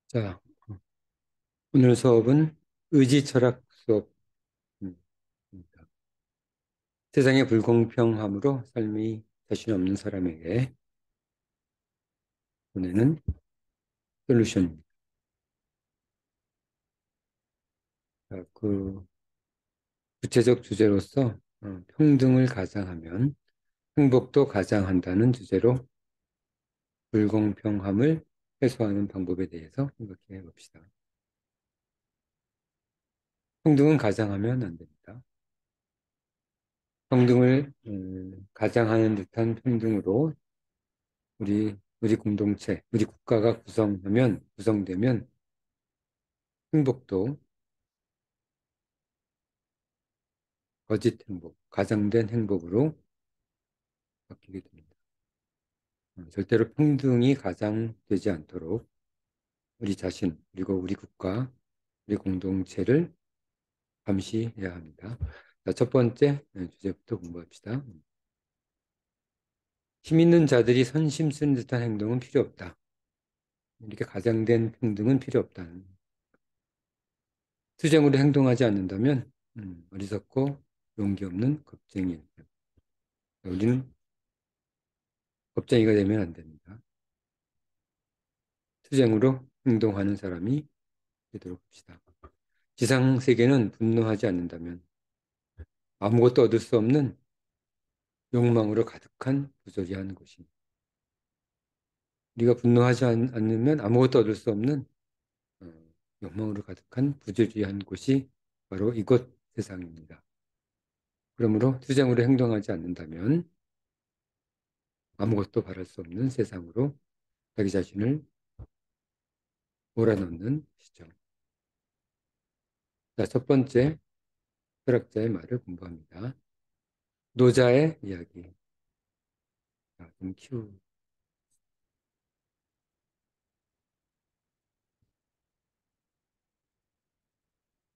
자, 오늘 수업은 의지철학 수업입니다. 세상의 불공평함으로 삶이 자신 없는 사람에게 보내는 솔루션입니다. 그 구체적 주제로서 평등을 가장하면 행복도 가장한다는 주제로 불공평함을 해소하는 방법에 대해서 생각해 봅시다. 평등은 가장하면 안 됩니다. 평등을 가장하는 듯한 평등으로 우리 공동체, 우리 국가가 구성되면 행복도 거짓 행복, 가장된 행복으로 바뀌게 됩니다. 절대로 평등이 가장되지 않도록 우리 자신, 그리고 우리 국가, 우리 공동체를 감시해야 합니다. 자, 첫 번째 주제부터 공부합시다. 힘 있는 자들이 선심 쓰는 듯한 행동은 필요 없다. 이렇게 가장된 평등은 필요 없다. 투쟁으로 행동하지 않는다면 어리석고 용기 없는 겁쟁이입니다. 우리는 겁쟁이가 되면 안 됩니다. 투쟁으로 행동하는 사람이 되도록 합시다. 지상 세계는 분노하지 않는다면 아무것도 얻을 수 없는 욕망으로 가득한 부조리한 곳입니다. 우리가 분노하지 않으면 아무것도 얻을 수 없는 어, 욕망으로 가득한 부조리한 곳이 바로 이곳 세상입니다. 그러므로 투쟁으로 행동하지 않는다면 아무것도 바랄 수 없는 세상으로 자기 자신을 몰아넣는 시죠. 자, 첫 번째 철학자의 말을 공부합니다. 노자의 이야기. 자, 좀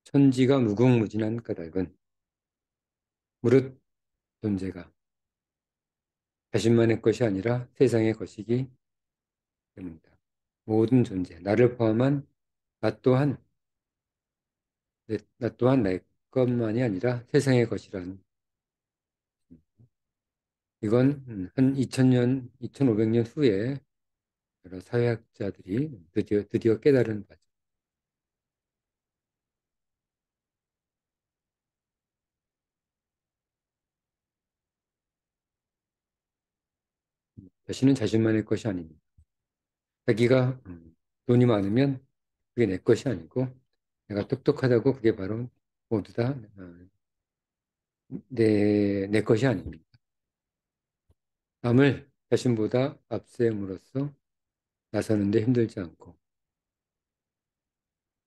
천지가 무궁무진한 까닭은 무릇 존재가 자신만의 것이 아니라 세상의 것이기 때문이다. 모든 존재, 나를 포함한 나 또한 내 것만이 아니라 세상의 것이란. 이건 한 2000년, 2500년 후에 여러 사회학자들이 드디어 깨달은 바죠. 자신은 자신만의 것이 아닙니다. 자기가 돈이 많으면 그게 내 것이 아니고 내가 똑똑하다고 그게 바로 모두 다 내 것이 아닙니다. 남을 자신보다 앞세움으로써 나서는데 힘들지 않고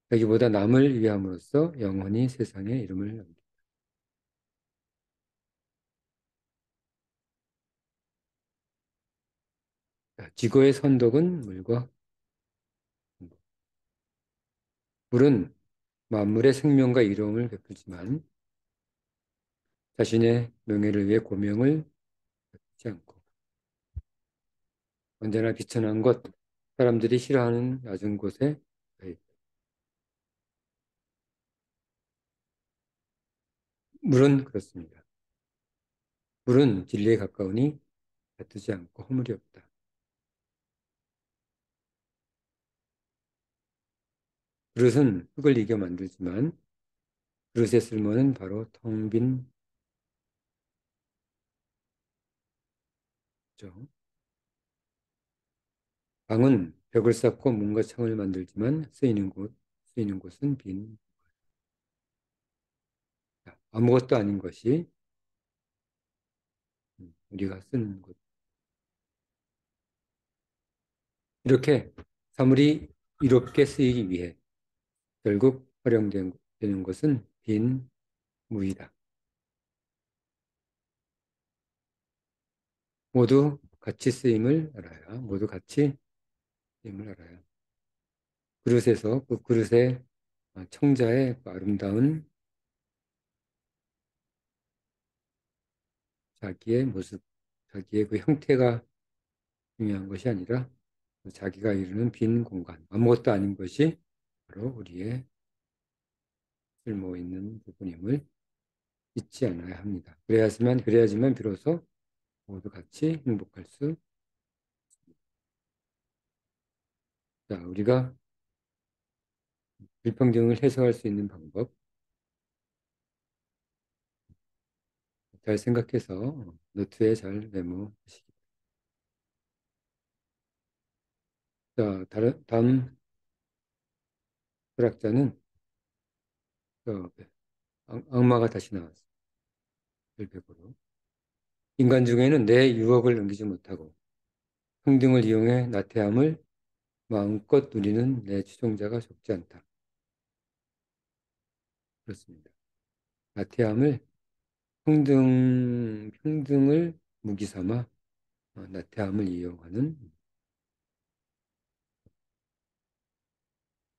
자기보다 남을 위함으로써 영원히 세상에 이름을 남깁니다. 지구의 선덕은 물과 공복. 물은 만물의 생명과 이로움을 베풀지만 자신의 명예를 위해 고명을 베풀지 않고 언제나 비천한 곳, 사람들이 싫어하는 낮은 곳에 가 있다. 물은 그렇습니다. 물은 진리에 가까우니 다투지 않고 허물이 없다. 그릇은 흙을 이겨 만들지만 그릇의 쓸모는 바로 텅 빈 죠. 방은 벽을 쌓고 문과 창을 만들지만 쓰이는 곳은 빈. 아무것도 아닌 것이 우리가 쓰는 곳. 이렇게 사물이 이롭게 쓰이기 위해 결국 활용되는 것은 빈 무이다. 모두 같이 쓰임을 알아야. 그릇에서 그 그릇의 청자의 그 아름다운 자기의 모습, 자기의 그 형태가 중요한 것이 아니라 자기가 이루는 빈 공간, 아무것도 아닌 것이 바로 우리의 쓸모 있는 부분임을 잊지 않아야 합니다. 그래야지만 비로소 모두 같이 행복할 수. 자, 우리가 불평등을 해소할 수 있는 방법 잘 생각해서 노트에 잘 메모하시기. 자, 다음 철학자는 악마가 다시 나왔어요. 결백으로. 인간 중에는 내 유혹을 넘기지 못하고 평등을 이용해 나태함을 마음껏 누리는 내 추종자가 적지 않다. 그렇습니다. 나태함을 평등을 무기 삼아 나태함을 이용하는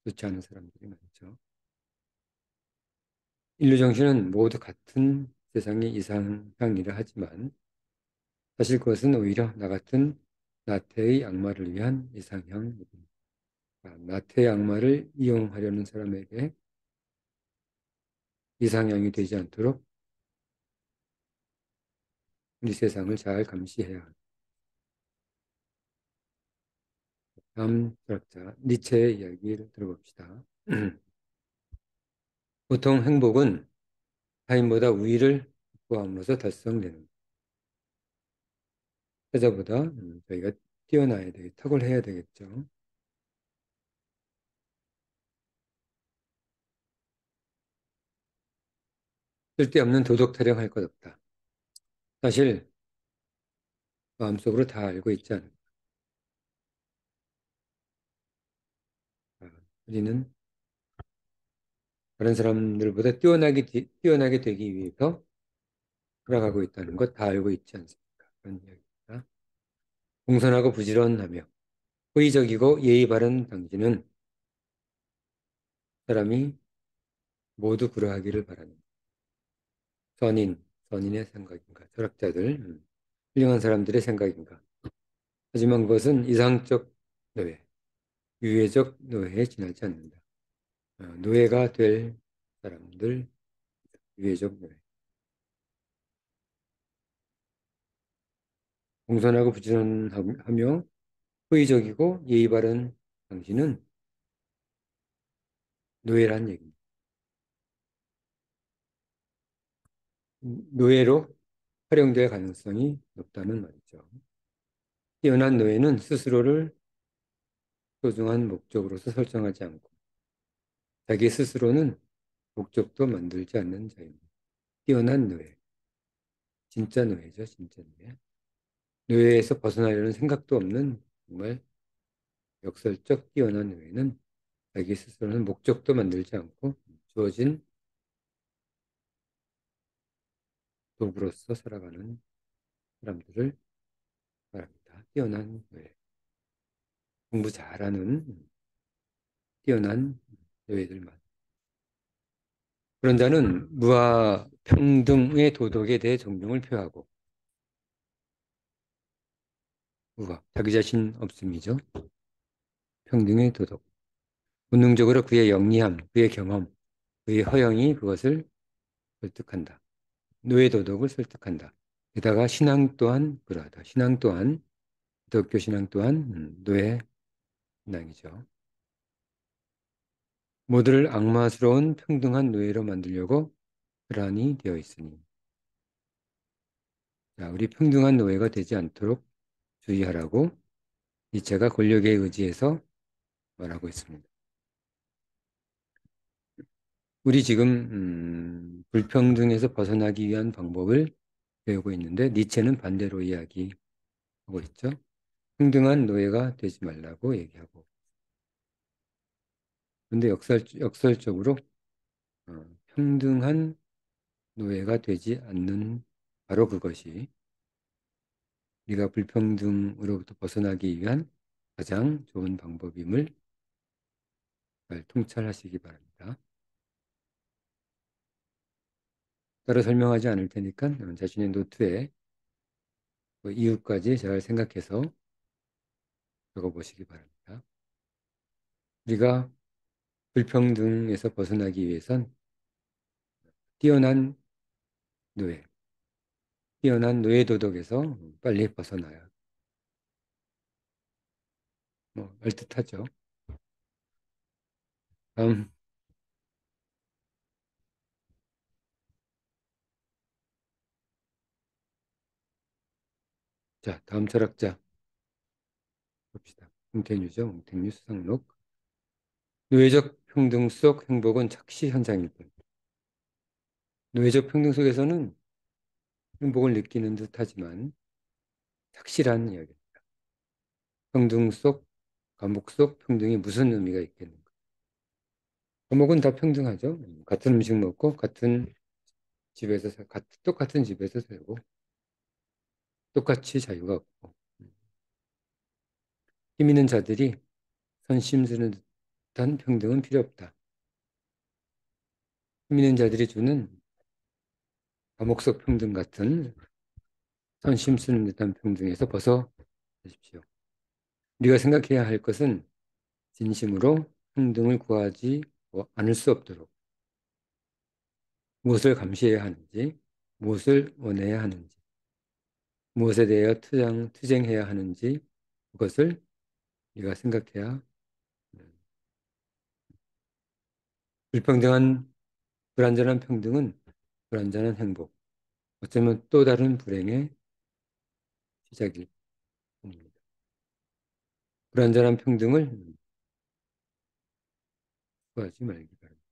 좋지 않은 사람들이 많죠. 인류 정신은 모두 같은 세상의 이상향이라 하지만 사실 그것은 오히려 나 같은 나태의 악마를 위한 이상향입니다. 나태의 악마를 이용하려는 사람에게 이상향이 되지 않도록 우리 세상을 잘 감시해야 합니다. 다음 철학자 니체의 이야기를 들어봅시다. 보통 행복은 타인보다 우위를 확보함으로써 달성되는 타자보다 저희가 뛰어나야 되겠, 탁월해야 되겠죠. 쓸데없는 도덕 타령할 것 없다. 사실 마음속으로 다 알고 있지 않을까. 우리는 다른 사람들보다 뛰어나게 되기 위해서 살아가고 있다는 것 다 알고 있지 않습니까? 그런 이야기입니다. 공손하고 부지런하며 호의적이고 예의 바른 당신은 사람이 모두 그러하기를 바랍니다. 선인의 생각인가? 철학자들, 훌륭한 사람들의 생각인가? 하지만 그것은 이상적 노예, 유해적 노예에 지나지 않는다. 노예가 될 사람들, 유해적 노예. 공손하고 부지런하며 호의적이고 예의 바른 당신은 노예란 얘기입니다. 노예로 활용될 가능성이 높다는 말이죠. 뛰어난 노예는 스스로를 소중한 목적으로서 설정하지 않고 자기 스스로는 목적도 만들지 않는 자입니다. 뛰어난 노예, 진짜 노예죠, 진짜 노예. 노예에서 벗어나려는 생각도 없는 정말 역설적 뛰어난 노예는 자기 스스로는 목적도 만들지 않고 주어진 도구로서 살아가는 사람들을 말합니다. 뛰어난 노예, 공부 잘하는 뛰어난 노예들만. 그런 자는 무아 평등의 도덕에 대해 존경을 표하고 무아, 자기 자신 없음이죠. 평등의 도덕. 본능적으로 그의 영리함, 그의 경험, 그의 허영이 그것을 설득한다. 노예 도덕을 설득한다. 게다가 신앙 또한 그러하다. 신앙 또한 기독교 신앙 또한 노예 신앙이죠. 모두를 악마스러운 평등한 노예로 만들려고 불안이 되어 있으니 자, 우리 평등한 노예가 되지 않도록 주의하라고 니체가 권력에 의지해서 말하고 있습니다. 우리 지금 불평등에서 벗어나기 위한 방법을 배우고 있는데 니체는 반대로 이야기하고 있죠. 평등한 노예가 되지 말라고 얘기하고. 그런데 역설적으로 평등한 노예가 되지 않는 바로 그것이 우리가 불평등으로부터 벗어나기 위한 가장 좋은 방법임을 잘 통찰하시기 바랍니다. 따로 설명하지 않을 테니까 자신의 노트에 그 이유까지 잘 생각해서 적어보시기 바랍니다. 우리가 불평등에서 벗어나기 위해선 뛰어난 노예, 뛰어난 노예 도덕에서 빨리 벗어나야 얼뜻하죠. 다음, 자, 다음 철학자 봅시다. 몽테뉴죠. 몽테뉴 수상록. 노예적 평등 속 행복은 착시 현상일 뿐. 노예적 평등 속에서는 행복을 느끼는 듯하지만 착실한 이야기. 평등 속, 감옥 속 평등이 무슨 의미가 있겠는가? 감옥은 다 평등하죠. 같은 음식 먹고 같은 집에서 똑같은 집에서 살고 똑같이 자유가 없고 힘 있는 자들이 선심스는 듯한 평등은 필요 없다. 힘 있는 자들이 주는 감옥 속 평등 같은 선심 쓰는 듯한 평등에서 벗어나십시오. 우리가 생각해야 할 것은 진심으로 평등을 구하지 않을 수 없도록 무엇을 감시해야 하는지, 무엇을 원해야 하는지, 무엇에 대하여 투쟁해야 하는지 그것을 우리가 생각해야 불평등한 불완전한 평등은 불완전한 행복, 어쩌면 또 다른 불행의 시작일 뿐입니다. 불완전한 평등을 구하지 말기 바랍니다.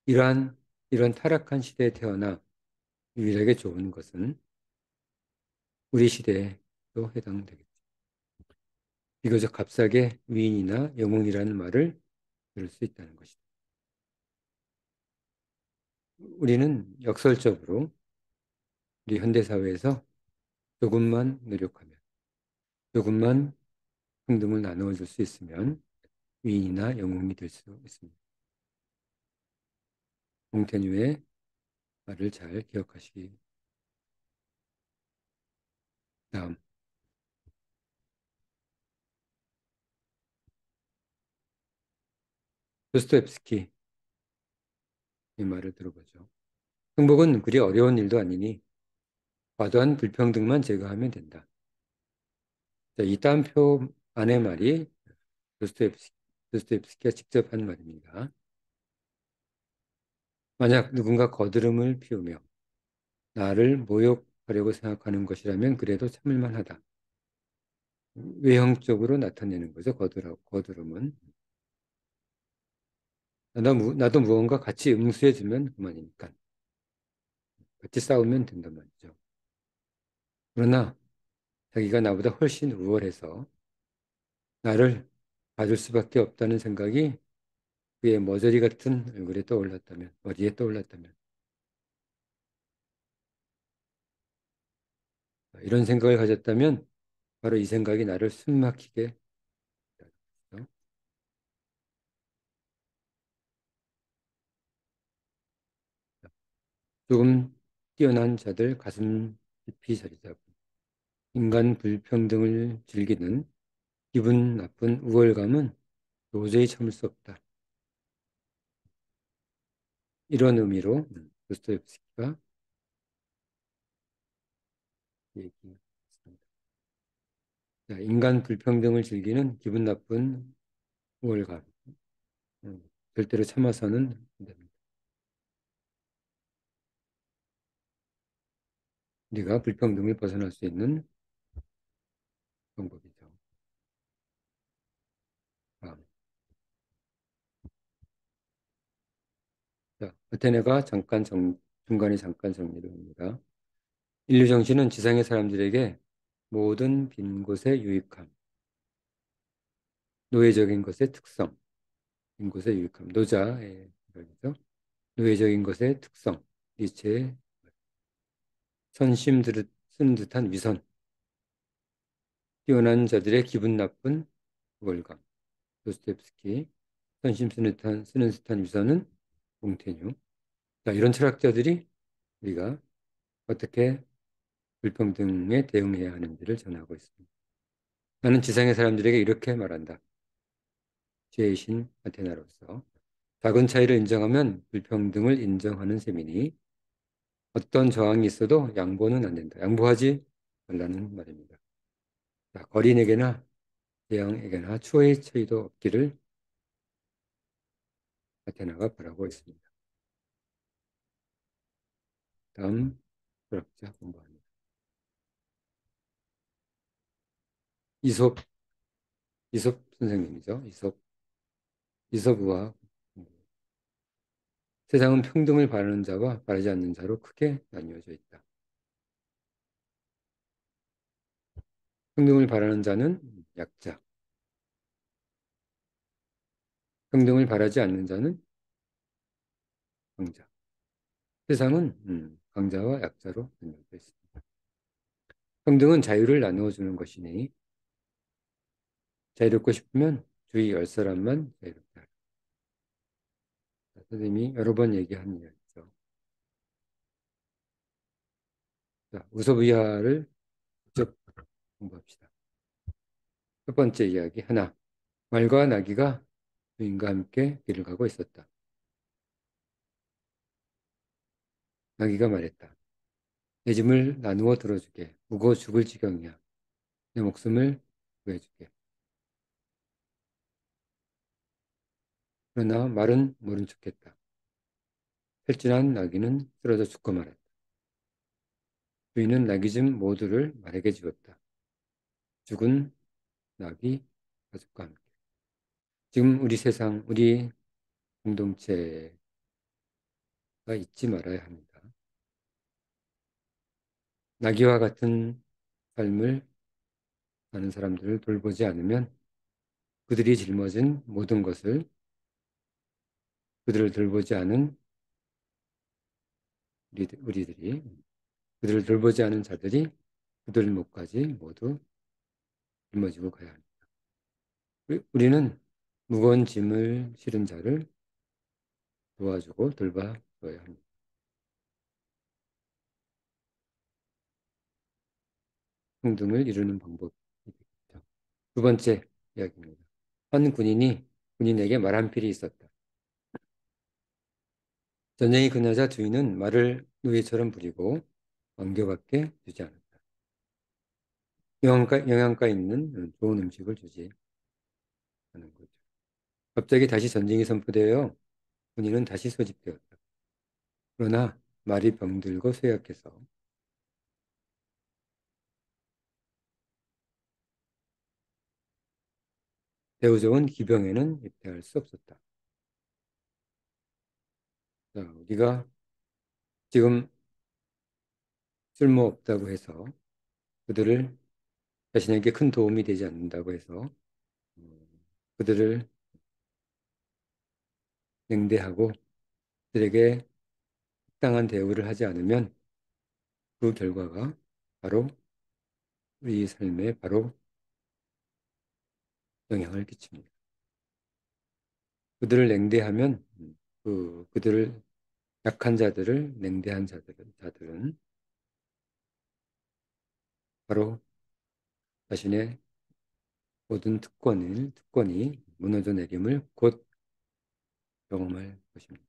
이러한 타락한 시대에 태어나 유일하게 좋은 것은 우리 시대에도 해당되겠죠. 비교적 값싸게 위인이나 영웅이라는 말을 들을 수 있다는 것이다. 우리는 역설적으로 우리 현대사회에서 조금만 노력하면, 조금만 평등을 나누어줄 수 있으면 위인이나 영웅이 될 수 있습니다. 몽테뉴의 말을 잘 기억하시기 다음 도스토옙스키의 말을 들어보죠. 행복은 그리 어려운 일도 아니니 과도한 불평등만 제거하면 된다. 자, 이 따옴표 안의 말이 도스토옙스키가 직접 한 말입니다. 만약 누군가 거드름을 피우며 나를 모욕하려고 생각하는 것이라면 그래도 참을 만하다. 외형적으로 나타내는 거죠. 거드름은. 나도 무언가 같이 응수해주면 그만이니까. 같이 싸우면 된단 말이죠. 그러나 자기가 나보다 훨씬 우월해서 나를 봐줄 수밖에 없다는 생각이 그의 머저리 같은 얼굴에 떠올랐다면, 머리에 떠올랐다면, 이런 생각을 가졌다면 바로 이 생각이 나를 숨막히게 하죠. 조금 뛰어난 자들 가슴 깊이 자리 잡고 인간 불평등을 즐기는 기분 나쁜 우월감은 도저히 참을 수 없다. 이런 의미로 도스토옙스키가 얘기했습니다. 자, 인간 불평등을 즐기는 기분 나쁜 우월감. 절대로 참아서는 안 됩니다. 우리가 불평등을 벗어날 수 있는 방법이죠. 다음. 자, 아테네가 중간에 잠깐 정리를 합니다. 인류 정신은 지상의 사람들에게 모든 빈 곳의 유익함, 노예적인 것의 특성, 빈 곳의 유익함, 노자의 이야기죠. 노예적인 것의 특성, 니체의 쓰는 듯한 위선, 뛰어난 자들의 기분 나쁜 우월감, 도스토옙스키, 쓰는 듯한 위선은 몽테뉴. 자, 이런 철학자들이 우리가 어떻게 불평등에 대응해야 하는지를 전하고 있습니다. 나는 지상의 사람들에게 이렇게 말한다. 지혜의 신 아테나로서. 작은 차이를 인정하면 불평등을 인정하는 셈이니 어떤 저항이 있어도 양보는 안 된다. 양보하지 말라는 말입니다. 자, 거린에게나 재앙에게나 추호의 차이도 없기를 아테나가 바라고 있습니다. 다음 철학자 공부합니다. 이솝, 이솝 선생님이죠. 이솝 우화. 세상은 평등을 바라는 자와 바라지 않는 자로 크게 나뉘어져 있다. 평등을 바라는 자는 약자, 평등을 바라지 않는 자는 강자. 세상은 강자와 약자로 나뉘어져 있습니다. 평등은 자유를 나누어 주는 것이니 자유롭고 싶으면 주위 열 사람만 자유롭게 하라. 선생님이 여러 번 얘기한 이야기죠. 자, 우소부야를 직접 공부합시다. 첫 번째 이야기 하나. 말과 나귀가 주인과 함께 길을 가고 있었다. 나귀가 말했다. 내 짐을 나누어 들어주게. 무거워 죽을 지경이야. 내 목숨을 구해주게. 그러나 말은 모른 척했다. 탈진한 나귀는 쓰러져 죽고 말았다. 주인은 나귀 짐 모두를 말에게 지웠다. 죽은 나귀 가족과 함께. 지금 우리 세상, 우리 공동체가 잊지 말아야 합니다. 나귀와 같은 삶을 사는 사람들을 돌보지 않으면 그들이 짊어진 모든 것을 그들을 돌보지 않은 우리들이 그들을 돌보지 않은 자들이 그들 목까지 모두 짊어지고 가야 합니다. 우리는 무거운 짐을 실은 자를 도와주고 돌봐줘야 합니다. 평등을 이루는 방법이겠죠. 두 번째 이야기입니다. 한 군인이 군인에게 말 한 필이 있었다. 전쟁이 끝나자 주인은 말을 노예처럼 부리고 왕겨밖에 주지 않았다. 영양가 있는 좋은 음식을 주지 않은 거죠. 갑자기 다시 전쟁이 선포되어 군인은 다시 소집되었다. 그러나 말이 병들고 쇠약해서 대우 좋은 기병에는 입대할 수 없었다. 자, 우리가 지금 쓸모없다고 해서 그들을 자신에게 큰 도움이 되지 않는다고 해서 그들을 냉대하고 그들에게適当한 대우를 하지 않으면 그 결과가 바로 우리 삶에 바로 영향을 끼칩니다. 그들을 냉대하면 그들을 약한 자들을 냉대한 자들은 바로 자신의 모든 특권이 무너져 내림을 곧 경험할 것입니다.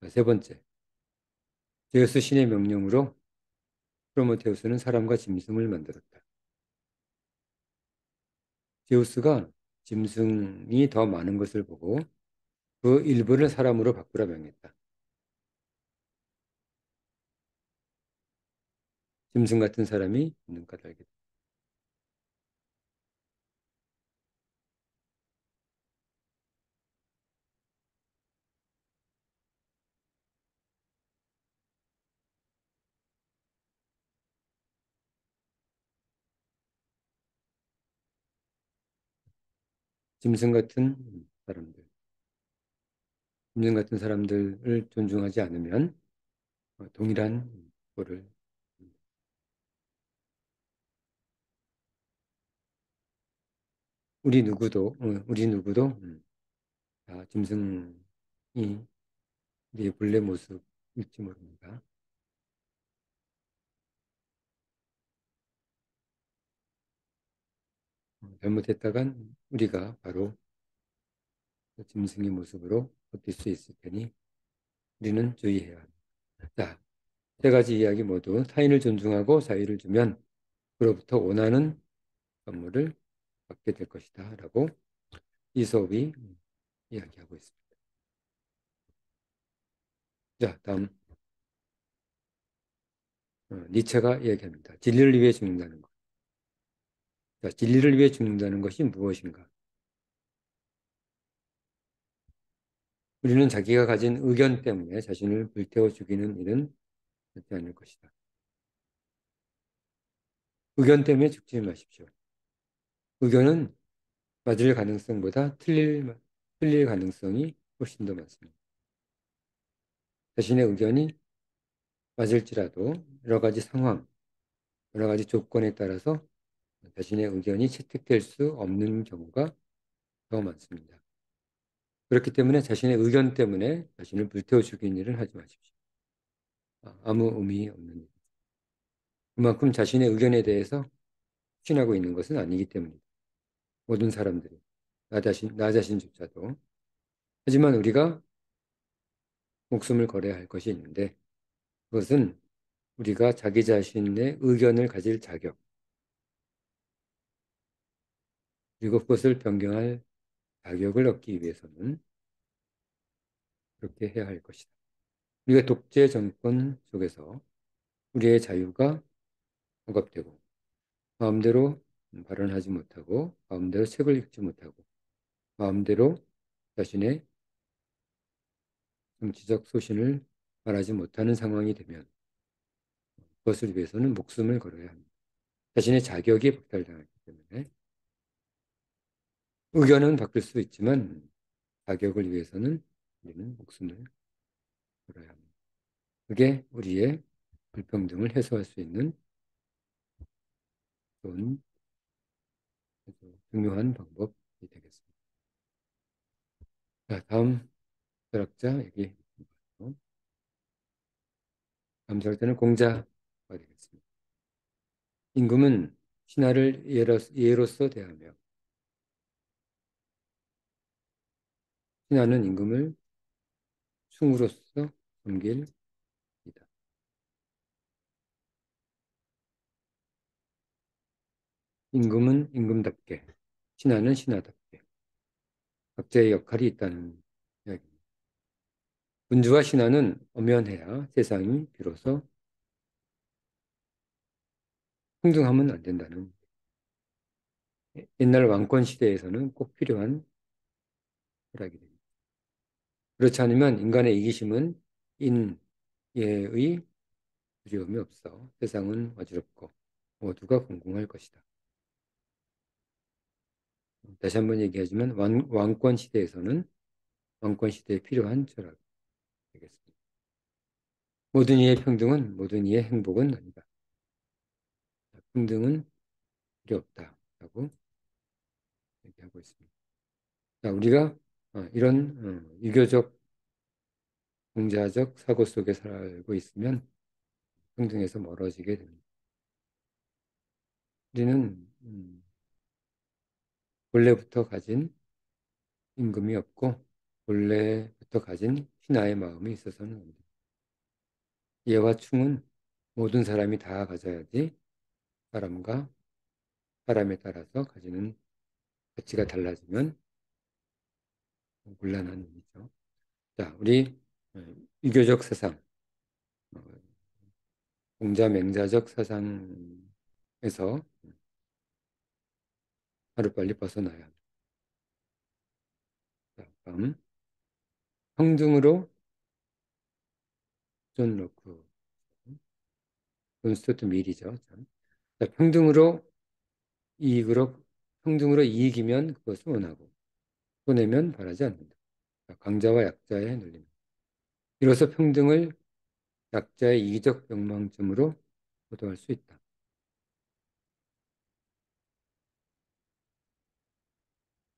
세 번째, 제우스 신의 명령으로 프로메테우스는 사람과 짐승을 만들었다. 제우스가 짐승이 더 많은 것을 보고 그 일부를 사람으로 바꾸라 명했다. 짐승 같은 사람이 있는 까닭이다. 짐승 같은 사람들, 짐승 같은 사람들을 존중하지 않으면 동일한 꼴을 우리 누구도 다 짐승이 우리의 본래 모습일지 모릅니다. 잘못했다간 우리가 바로 짐승의 모습으로 바뀔 수 있을 테니 우리는 주의해야 합니다. 자, 세 가지 이야기 모두 타인을 존중하고 자유를 주면 그로부터 원하는 선물을 받게 될 것이다 라고 이솝이 이야기하고 있습니다. 자, 다음 니체가 이야기합니다. 진리를 위해 죽는다는 것. 자, 진리를 위해 죽는다는 것이 무엇인가? 우리는 자기가 가진 의견 때문에 자신을 불태워 죽이는 일은 하지 않을 것이다. 의견 때문에 죽지 마십시오. 의견은 맞을 가능성보다 틀릴 가능성이 훨씬 더 많습니다. 자신의 의견이 맞을지라도 여러 가지 상황, 여러 가지 조건에 따라서 자신의 의견이 채택될 수 없는 경우가 더 많습니다. 그렇기 때문에 자신의 의견 때문에 자신을 불태워 죽이는 일을 하지 마십시오. 아무 의미 없는 일. 그만큼 자신의 의견에 대해서 확신하고 있는 것은 아니기 때문입니다. 모든 사람들이, 나 자신조차도. 하지만 우리가 목숨을 걸어야 할 것이 있는데 그것은 우리가 자기 자신의 의견을 가질 자격, 그리고 그것을 변경할 자격을 얻기 위해서는 그렇게 해야 할 것이다. 우리가 독재 정권 속에서 우리의 자유가 억압되고 마음대로 발언하지 못하고 마음대로 책을 읽지 못하고 마음대로 자신의 정치적 소신을 말하지 못하는 상황이 되면 그것을 위해서는 목숨을 걸어야 합니다. 자신의 자격이 박탈당하기 때문에 의견은 바뀔 수 있지만 자격을 위해서는 우리는 목숨을 걸어야 합니다. 그게 우리의 불평등을 해소할 수 있는 좋은 중요한 방법이 되겠습니다. 자, 다음 철학자 여기 다음 철학자는 공자가 되겠습니다. 임금은 신하를 예로서 대하며 신하는 임금을 충으로서 섬길이다. 임금은 임금답게, 신하는 신하답게 각자의 역할이 있다는 이야기입니다. 군주와 신하는 엄연해야 세상이 비로소 평등하면 안 된다는 옛날 왕권 시대에서는 꼭 필요한 철학이 됩니다. 그렇지 않으면 인간의 이기심은 인예의 두려움이 없어 세상은 어지럽고 모두가 공공할 것이다. 다시 한번 얘기하지만 왕권 시대에서는 왕권 시대에 필요한 철학 되겠습니다. 모든 이의 평등은 모든 이의 행복은 아니다. 평등은 필요 없다라고 얘기하고 있습니다. 자, 우리가 이런 유교적 공자적 사고 속에 살고 있으면 평등에서 멀어지게 됩니다. 우리는 본래부터 가진 임금이 없고 본래부터 가진 신하의 마음이 있어서는 안 됩니다. 예와 충은 모든 사람이 다 가져야지 사람과 사람에 따라서 가지는 가치가 달라지면 곤란한 일이죠. 자, 우리 유교적 사상, 어, 공자맹자적 사상에서 하루빨리 벗어나야 합니다. 자, 다음 평등으로 존 로크, 존 스튜어트 밀이죠. 자, 이익으로 평등으로 이익이면 그것을 원하고 손해면 바라지 않는다. 자, 강자와 약자의 논리입니다. 이로써 평등을 약자의 이기적 욕망점으로 보도할 수 있다.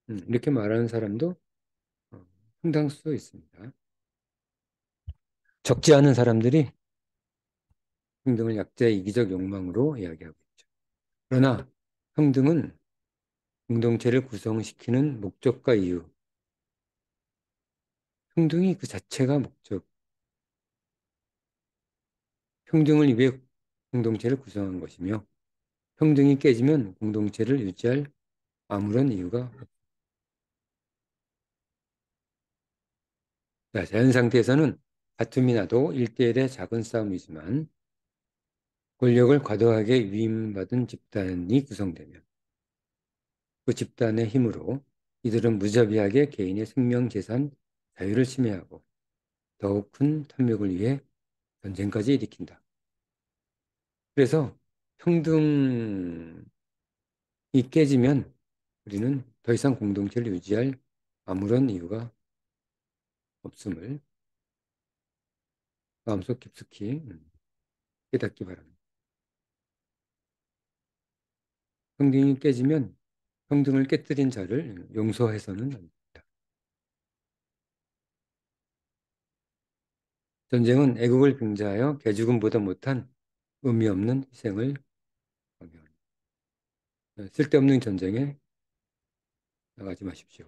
이렇게 말하는 사람도 상당수 있습니다. 적지 않은 사람들이 평등을 약자의 이기적 욕망으로 이야기하고 있죠. 그러나 평등은 공동체를 구성시키는 목적과 이유. 평등이 그 자체가 목적. 평등을 위해 공동체를 구성한 것이며 평등이 깨지면 공동체를 유지할 아무런 이유가 없다. 자, 자연 상태에서는 다툼이 나도 1대1의 작은 싸움이지만 권력을 과도하게 위임받은 집단이 구성되면 그 집단의 힘으로 이들은 무자비하게 개인의 생명, 재산, 자유를 침해하고 더욱 큰 탐욕을 위해 전쟁까지 일으킨다. 그래서 평등이 깨지면 우리는 더 이상 공동체를 유지할 아무런 이유가 없음을 마음속 깊숙이 깨닫기 바랍니다. 평등이 깨지면 평등을 깨뜨린 자를 용서해서는 안 됩니다. 전쟁은 애국을 빙자하여 개죽음보다 못한 의미 없는 희생을 강요합니다. 쓸데없는 전쟁에 나가지 마십시오.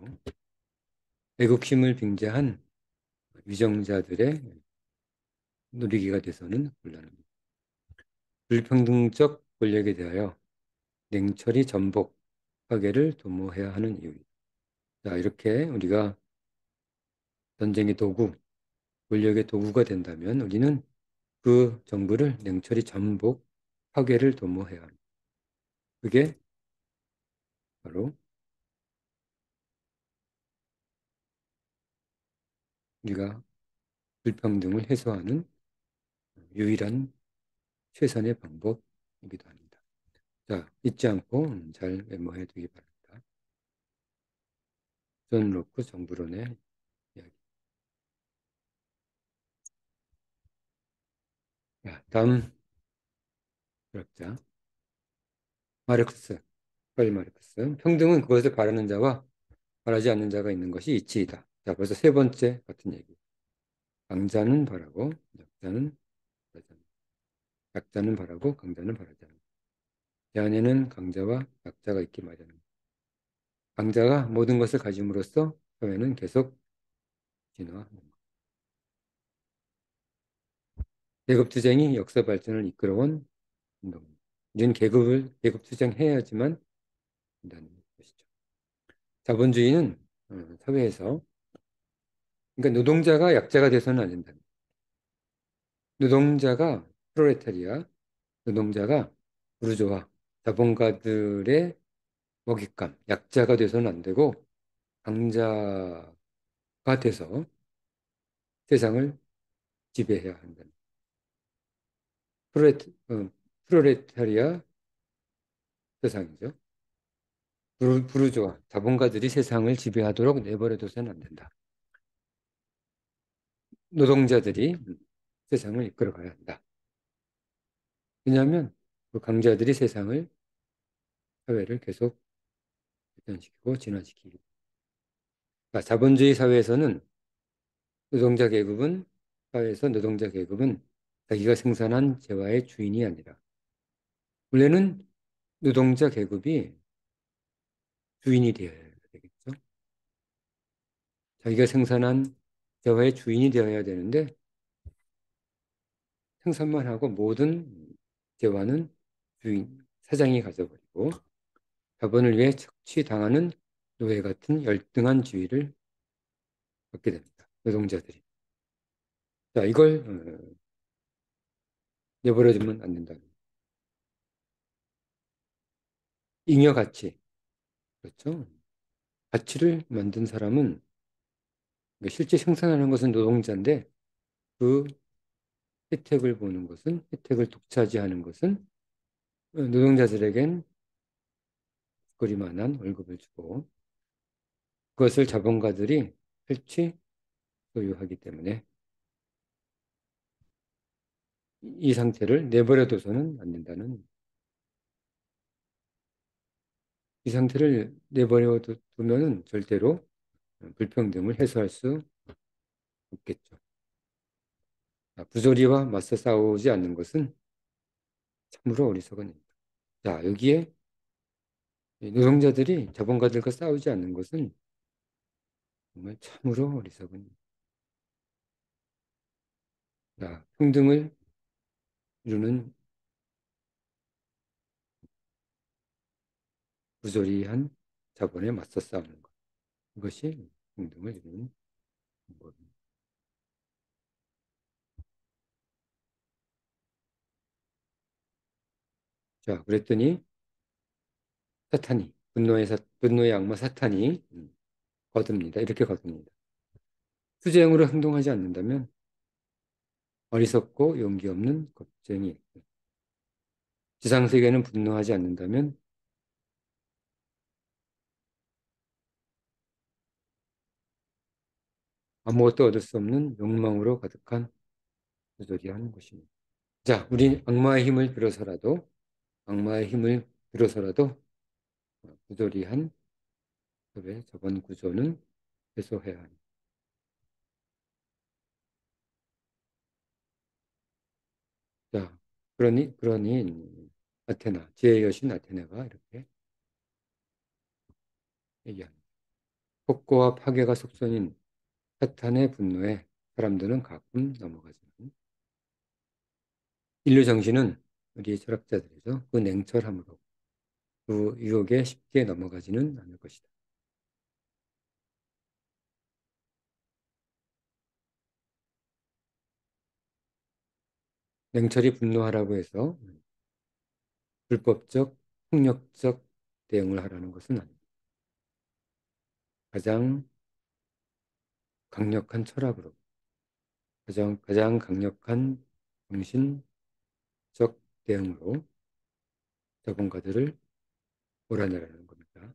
애국심을 빙자한 위정자들의 누리기가 돼서는 곤란합니다. 불평등적 권력에 대하여 냉철히 전복하게를 도모해야 하는 이유입니다. 자, 이렇게 우리가 전쟁의 도구, 권력의 도구가 된다면 우리는 그 정부를 냉철히 전복, 파괴를 도모해야 합니다. 그게 바로 우리가 불평등을 해소하는 유일한 최선의 방법이기도 합니다. 자, 잊지 않고 잘 메모해 두기 바랍니다. 존 로크 정부론의 이야기. 자, 다음 철학자 마르크스, karl 마르크스. 평등은 그것을 바라는 자와 바라지 않는 자가 있는 것이 이치이다. 자, 벌써 세 번째 같은 얘기. 강자는 바라고 약자는 바라지 않는다. 약자는 바라고 강자는 바라지 않는다. 제 안에는 강자와 약자가 있기 마련입니다. 강자가 모든 것을 가짐으로써 사회는 계속 진화합니다. 계급투쟁이 역사 발전을 이끌어온 운동입니다. 우리는 계급투쟁해야지만 된다는 것이죠. 자본주의는 사회에서 그러니까 노동자가 약자가 돼서는 안 된다. 노동자가 프롤레타리아, 노동자가 부르주아, 자본가들의 먹잇감, 약자가 돼서는 안 되고 강자가 돼서 세상을 지배해야 한다. 프롤레타리아 세상이죠. 부르주아, 자본가들이 세상을 지배하도록 내버려둬서는 안 된다. 노동자들이 세상을 이끌어가야 한다. 왜냐하면 그 강자들이 세상을, 사회를 계속 발전시키고 진화시키기. 그러니까 자본주의 사회에서는 사회에서 노동자 계급은 자기가 생산한 재화의 주인이 아니라 원래는 노동자 계급이 주인이 되어야 되겠죠. 자기가 생산한 재화의 주인이 되어야 되는데 생산만 하고 모든 재화는 사장이 가져버리고 자본을 위해 착취당하는 노예 같은 열등한 지위를 받게 됩니다. 노동자들이. 자, 이걸 내버려두면 안 된다. 잉여 가치. 그렇죠? 가치를 만든 사람은 실제 생산하는 것은 노동자인데 그 혜택을 독차지하는 것은 노동자들에겐 거리만한 월급을 주고 그것을 자본가들이 필치 소유하기 때문에 이 상태를 내버려둬서는 안 된다는, 이 상태를 내버려두면은 절대로 불평등을 해소할 수 없겠죠. 부조리와 맞서 싸우지 않는 것은 참으로 어리석은 일입니다. 자, 여기에 노동자들이 자본가들과 싸우지 않는 것은 정말 참으로 어리석은. 자, 평등을 이루는 부조리한 자본에 맞서 싸우는 것. 이것이 평등을 이루는 방법입니다. 자, 그랬더니 사탄이, 분노의 악마 사탄이 거듭니다. 이렇게 거듭니다. 투쟁으로 행동하지 않는다면 어리석고 용기 없는 겁쟁이. 지상세계는 분노하지 않는다면 아무것도 얻을 수 없는 욕망으로 가득한 부조리한 것입니다. 자, 우리 악마의 힘을 들어서라도 부조리한 법의 저번 구조는 해소해야 합니다. 자, 그러니 아테나, 지혜의 여신 아테네가 이렇게 얘기합니다. 폭거와 파괴가 속성인 사탄의 분노에 사람들은 가끔 넘어가지만 인류 정신은 우리 철학자들에서 그 냉철함으로 그 유혹에 쉽게 넘어가지는 않을 것이다. 냉철히 분노하라고 해서 불법적, 폭력적 대응을 하라는 것은 아닙니다. 가장 강력한 철학으로, 가장 강력한 정신적 대응으로 자본가들을 몰아내라는 겁니다.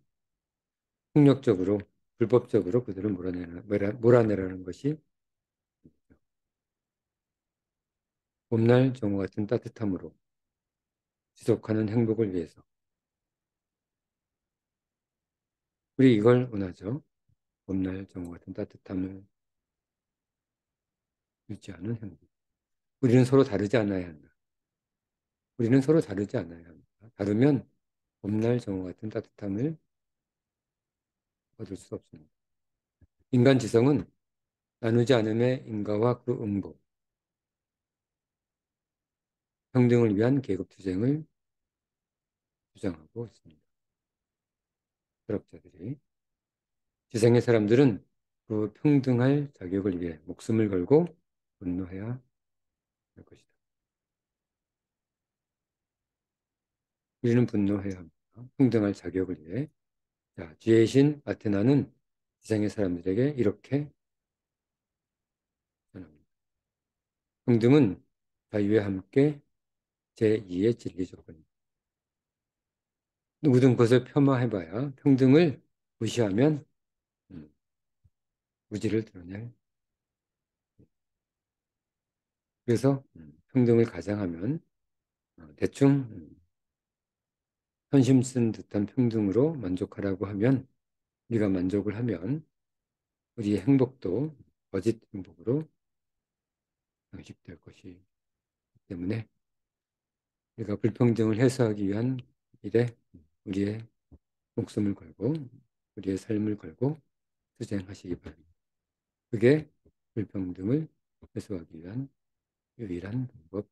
폭력적으로, 불법적으로 그들을 몰아내라는 것이 봄날 정오 같은 따뜻함으로 지속하는 행복을 위해서 우리 이걸 원하죠. 봄날 정오 같은 따뜻함을 유지하는 행복. 우리는 서로 다르지 않아야 한다. 우리는 서로 다르지 않아야 합니다. 다르면 봄날 정오 같은 따뜻함을 얻을 수 없습니다. 인간 지성은 나누지 않음의 인과와 그 응보, 평등을 위한 계급투쟁을 주장하고 있습니다. 철학자들이. 지상의 사람들은 그 평등할 자격을 위해 목숨을 걸고 분노해야 할 것이다. 우리는 분노해야 합니다. 평등할 자격을 위해. 자, 지혜의 신 아테나는 지상의 사람들에게 이렇게 전합니다. 평등은 자유와 함께 제2의 진리 조건입니다. 모든 것을 폄하해봐야 평등을 무시하면 음, 무지를 드러낼. 그래서 평등을 가장하면 대충 선심 쓴 듯한 평등으로 만족하라고 하면 우리가 만족을 하면 우리의 행복도 거짓 행복으로 장식될 것이기 때문에 우리가 불평등을 해소하기 위한 일에 우리의 목숨을 걸고 우리의 삶을 걸고 투쟁하시기 바랍니다. 그게 불평등을 해소하기 위한 유일한 방법.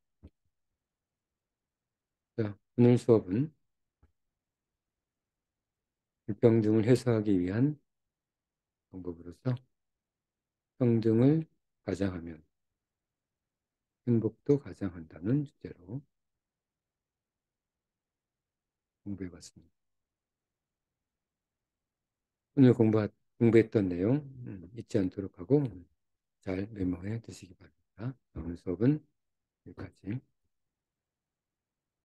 자, 오늘 수업은 불평등을 해소하기 위한 방법으로서 평등을 가장하면 행복도 가장한다는 주제로 공부해봤습니다. 오늘 공부했던 내용 잊지 않도록 하고 잘 메모해 두시기 바랍니다. 오늘 수업은 여기까지.